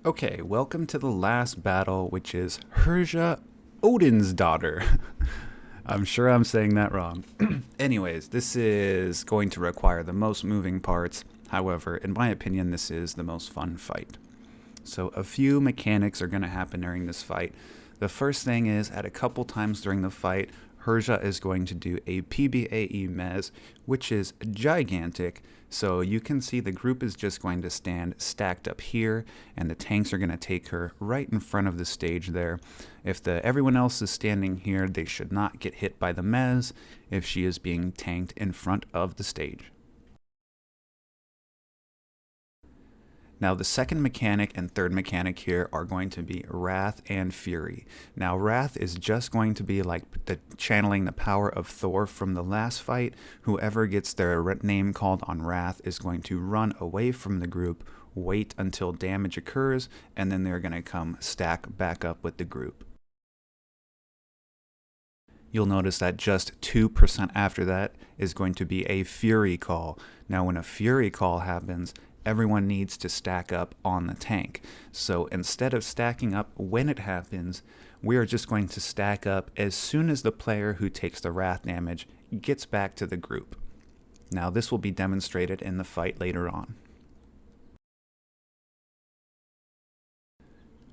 Okay, welcome to the last battle, which is Herja Odinsdotter. I'm sure I'm saying that wrong. Anyways, this is going to require the most moving parts. However, in my opinion, this is the most fun fight. So a few mechanics are going to happen during this fight. The first thing is, at a couple times during the fight, Herja is going to do a PBAE mez, which is gigantic. So you can see the group is just going to stand stacked up here, and the tanks are going to take her right in front of the stage there. If everyone else is standing here, they should not get hit by the mez if she is being tanked in front of the stage. Now the second mechanic and third mechanic here are going to be Wrath and Fury. Now Wrath is just going to be like channeling the power of Thor from the last fight. Whoever gets their name called on Wrath is going to run away from the group, wait until damage occurs, and then they're going to come stack back up with the group. You'll notice that just 2% after that is going to be a Fury call. Now when a Fury call happens, everyone needs to stack up on the tank. So instead of stacking up when it happens, we are just going to stack up as soon as the player who takes the wrath damage gets back to the group. Now this will be demonstrated in the fight later on.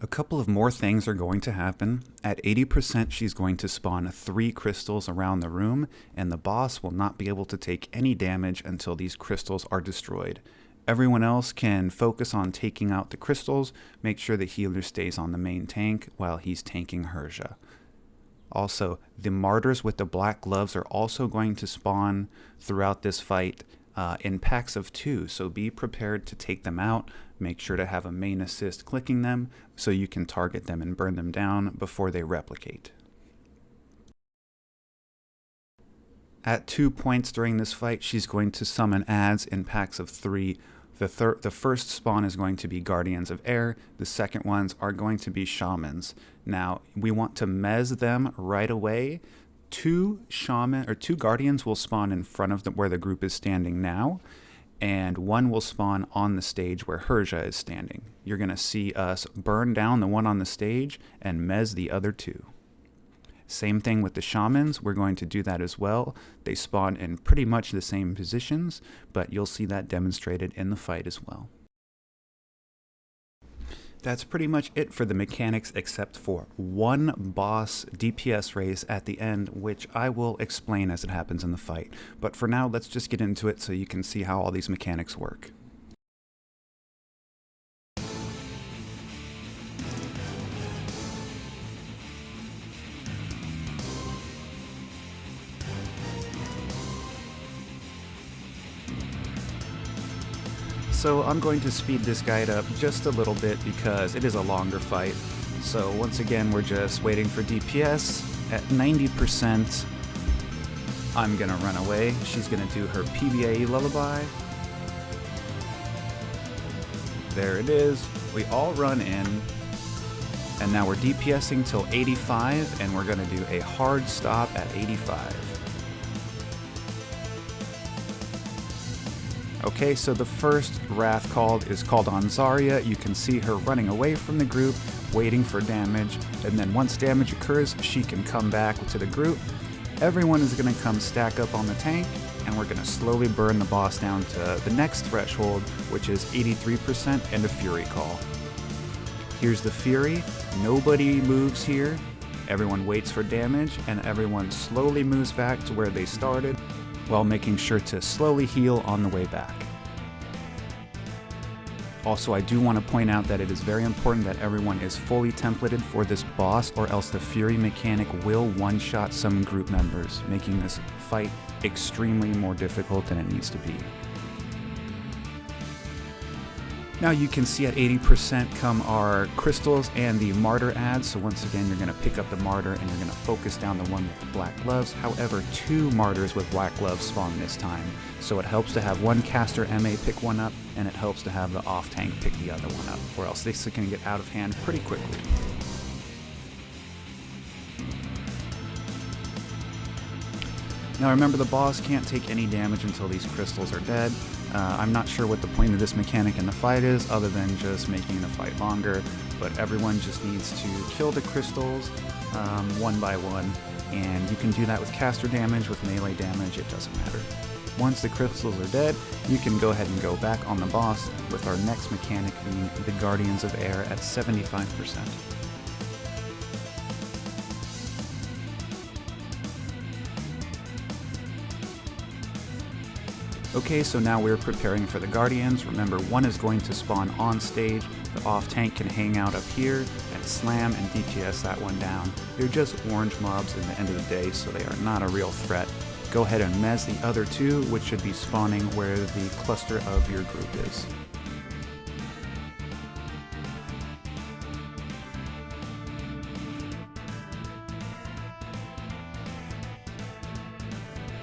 A couple of more things are going to happen. At 80%, she's going to spawn 3 crystals around the room, and the boss will not be able to take any damage until these crystals are destroyed. Everyone else can focus on taking out the crystals, make sure the healer stays on the main tank while he's tanking Herja. Also, the martyrs with the black gloves are also going to spawn throughout this fight in packs of 2, so be prepared to take them out. Make sure to have a main assist clicking them so you can target them and burn them down before they replicate. At 2 points during this fight, she's going to summon adds in packs of 3. The first spawn is going to be Guardians of Air. The second ones are going to be Shamans. Now, we want to mez them right away. 2 Guardians will spawn in front of where the group is standing now, and 1 will spawn on the stage where Herja is standing. You're going to see us burn down the one on the stage and mez the other 2. Same thing with the Shamans, we're going to do that as well. They spawn in pretty much the same positions, but you'll see that demonstrated in the fight as well. That's pretty much it for the mechanics, except for one boss DPS race at the end, which I will explain as it happens in the fight. But for now, let's just get into it so you can see how all these mechanics work. So I'm going to speed this guide up just a little bit because it is a longer fight. So once again, we're just waiting for DPS. At 90%, I'm gonna run away. She's gonna do her PBAE lullaby. There it is. We all run in. And now we're DPSing till 85, and we're gonna do a hard stop at 85. Okay, so the first Wrath called is called on Zarya. You can see her running away from the group, waiting for damage, and then once damage occurs, she can come back to the group. Everyone is going to come stack up on the tank, and we're going to slowly burn the boss down to the next threshold, which is 83% and a Fury call. Here's the Fury. Nobody moves here. Everyone waits for damage, and everyone slowly moves back to where they started, while making sure to slowly heal on the way back. Also, I do want to point out that it is very important that everyone is fully templated for this boss, or else the Fury mechanic will one-shot some group members, making this fight extremely more difficult than it needs to be. Now you can see at 80% come our crystals and the martyr adds. So once again, you're going to pick up the martyr and you're going to focus down the one with the black gloves. However, 2 martyrs with black gloves spawn this time. So it helps to have one caster MA pick one up, and it helps to have the off tank pick the other one up, or else this can get out of hand pretty quickly. Now remember, the boss can't take any damage until these crystals are dead. I'm not sure what the point of this mechanic in the fight is, other than just making the fight longer, but everyone just needs to kill the crystals one by one, and you can do that with caster damage, with melee damage, it doesn't matter. Once the crystals are dead, you can go ahead and go back on the boss, with our next mechanic being the Guardians of Air at 75%. Okay, so now we're preparing for the Guardians. Remember, one is going to spawn on stage, the off tank can hang out up here and slam and DPS that one down. They're just orange mobs at the end of the day, so they are not a real threat. Go ahead and mez the other two, which should be spawning where the cluster of your group is.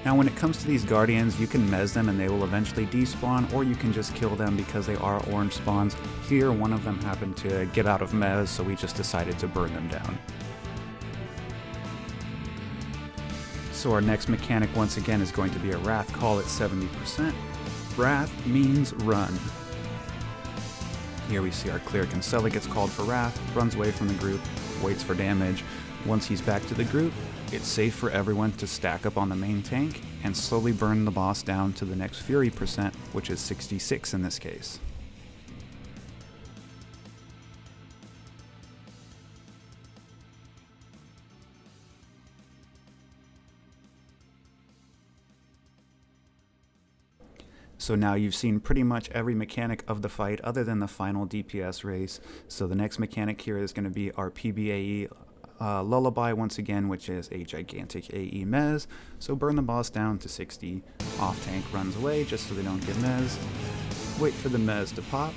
Now when it comes to these Guardians, you can mez them and they will eventually despawn, or you can just kill them because they are orange spawns. Here, one of them happened to get out of mez, so we just decided to burn them down. So our next mechanic once again is going to be a Wrath Call at 70%. Wrath means run. Here we see our Cleric and Cella gets called for Wrath, runs away from the group, waits for damage. Once he's back to the group, it's safe for everyone to stack up on the main tank and slowly burn the boss down to the next Fury percent, which is 66 in this case. So now you've seen pretty much every mechanic of the fight other than the final DPS race. So the next mechanic here is going to be our PBAE Lullaby once again, which is a gigantic AE mez. So burn the boss down to 60, off tank runs away just so they don't get mez, wait for the mez to pop,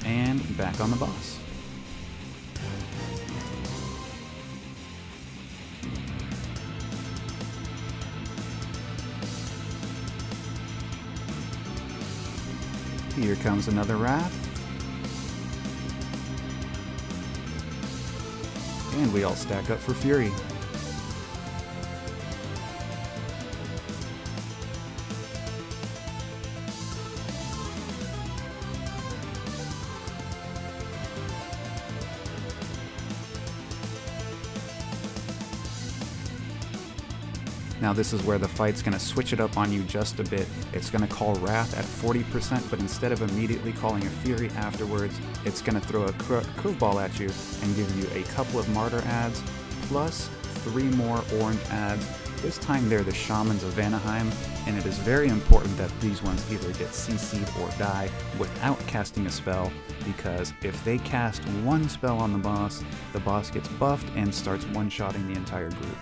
and back on the boss. Here comes another Wrath. And we all stack up for Fury. Now this is where the fight's going to switch it up on you just a bit. It's going to call Wrath at 40%, but instead of immediately calling a Fury afterwards, it's going to throw a curveball at you and give you a couple of Martyr ads, plus 3 more orange ads. This time they're the Shamans of Vanaheim, and it is very important that these ones either get CC'd or die without casting a spell, because if they cast one spell on the boss gets buffed and starts one-shotting the entire group.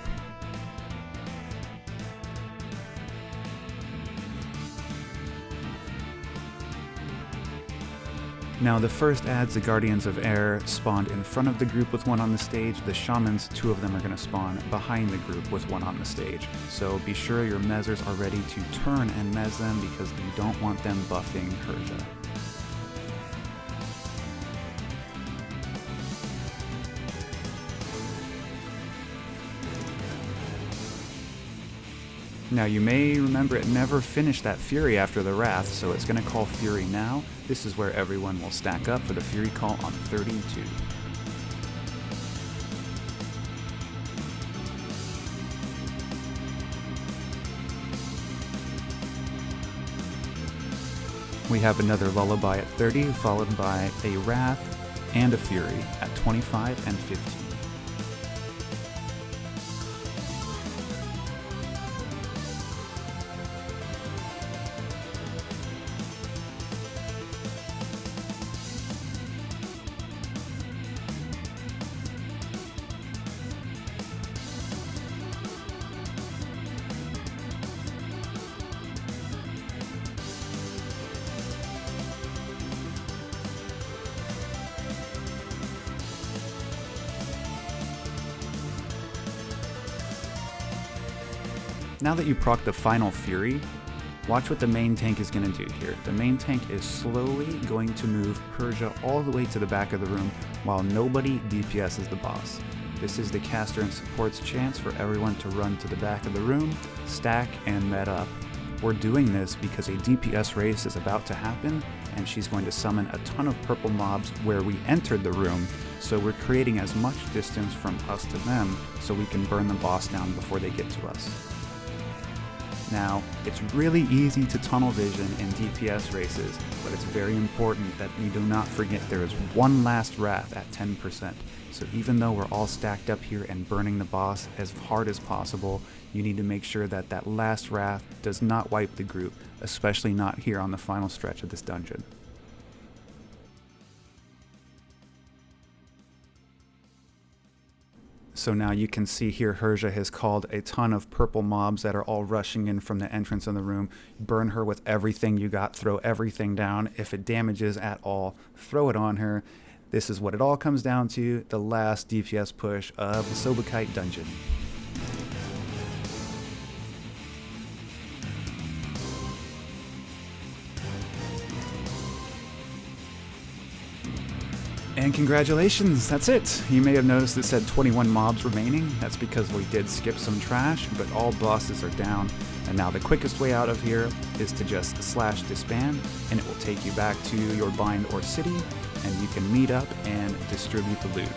Now the first ads, the Guardians of Air, spawned in front of the group with one on the stage. The Shamans, 2 of them are going to spawn behind the group with one on the stage. So be sure your mezzers are ready to turn and mez them, because you don't want them buffing Herja. Now you may remember it never finished that Fury after the Wrath, so it's going to call Fury now. This is where everyone will stack up for the Fury call on 32. We have another Lullaby at 30, followed by a Wrath and a Fury at 25 and 15. Now that you proc the final Fury, watch what the main tank is going to do here. The main tank is slowly going to move Herja all the way to the back of the room while nobody DPSs the boss. This is the caster and support's chance for everyone to run to the back of the room, stack, and med up. We're doing this because a DPS race is about to happen, and she's going to summon a ton of purple mobs where we entered the room, so we're creating as much distance from us to them so we can burn the boss down before they get to us. Now, it's really easy to tunnel vision in DPS races, but it's very important that you do not forget there is one last wrath at 10%. So even though we're all stacked up here and burning the boss as hard as possible, you need to make sure that that last wrath does not wipe the group, especially not here on the final stretch of this dungeon. So now you can see here Herja has called a ton of purple mobs that are all rushing in from the entrance of the room. Burn her with everything you got, throw everything down. If it damages at all, throw it on her. This is what it all comes down to, the last DPS push of the Sobekite dungeon. And congratulations, that's it! You may have noticed it said 21 mobs remaining. That's because we did skip some trash, but all bosses are down. And now the quickest way out of here is to just slash disband, and it will take you back to your bind or city, and you can meet up and distribute the loot.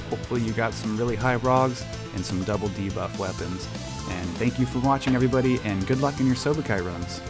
Hopefully you got some really high rogs and some double debuff weapons. And thank you for watching, everybody, and good luck in your Sobekite runs.